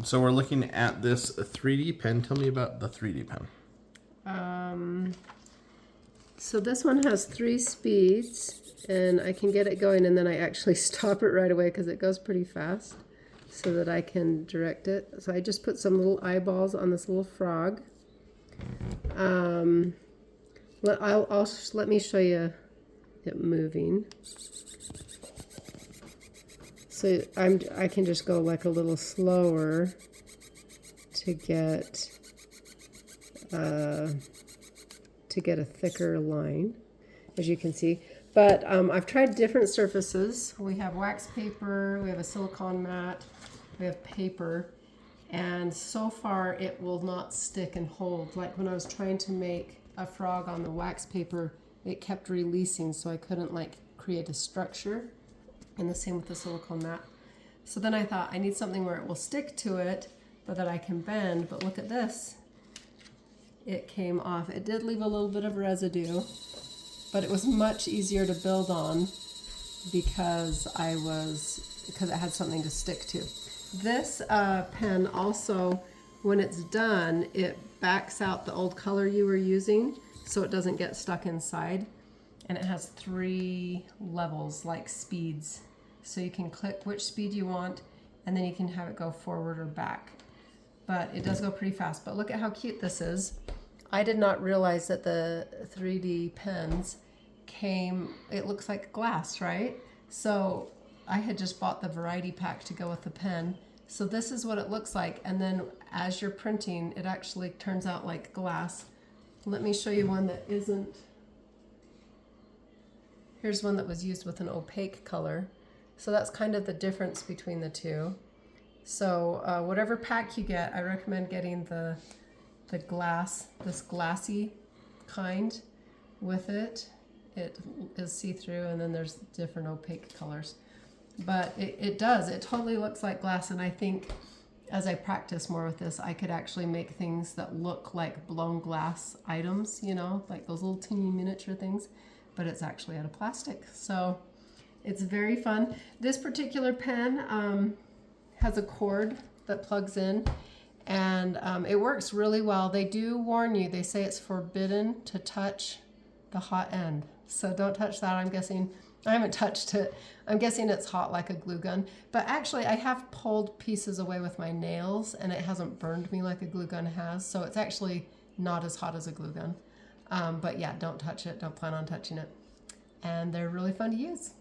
So we're looking at this 3D pen. Tell me about the 3D pen. So this one has 3 speeds, and I can get it going, and then I actually stop it right away because it goes pretty fast, so that I can direct it. So I just put some little eyeballs on this little frog. Let me show you it moving. So I can just go like a little slower to get a thicker line, as you can see. But I've tried different surfaces. We have wax paper, we have a silicone mat, we have paper, and so far it will not stick and hold. Like when I was trying to make a frog on the wax paper, it kept releasing, so I couldn't like create a structure. And the same with the silicone mat. So then I thought I need something where it will stick to it, but that I can bend. But look at this. It came off. It did leave a little bit of residue, but it was much easier to build on because it had something to stick to. This pen also, when it's done, it backs out the old color you were using so it doesn't get stuck inside. And it has 3 levels, like speeds. So you can click which speed you want, and then you can have it go forward or back. But it does go pretty fast. But look at how cute this is. I did not realize that the 3D pens it looks like glass, right? So I had just bought the variety pack to go with the pen. So this is what it looks like. And then as you're printing, it actually turns out like glass. Let me show you one that isn't. Here's one that was used with an opaque color. So that's kind of the difference between the two. So whatever pack you get, I recommend getting the glass, this glassy kind with it. It is see-through, and then there's different opaque colors. But it totally looks like glass, and I think as I practice more with this, I could actually make things that look like blown glass items, you know, like those little teeny miniature things. But it's actually out of plastic. So it's very fun. This particular pen has a cord that plugs in, and it works really well. They do warn you. They say it's forbidden to touch the hot end. So don't touch that. I'm guessing, I haven't touched it. I'm guessing it's hot like a glue gun. But actually I have pulled pieces away with my nails, and it hasn't burned me like a glue gun has. So it's actually not as hot as a glue gun. But yeah, don't touch it. Don't plan on touching it. And they're really fun to use.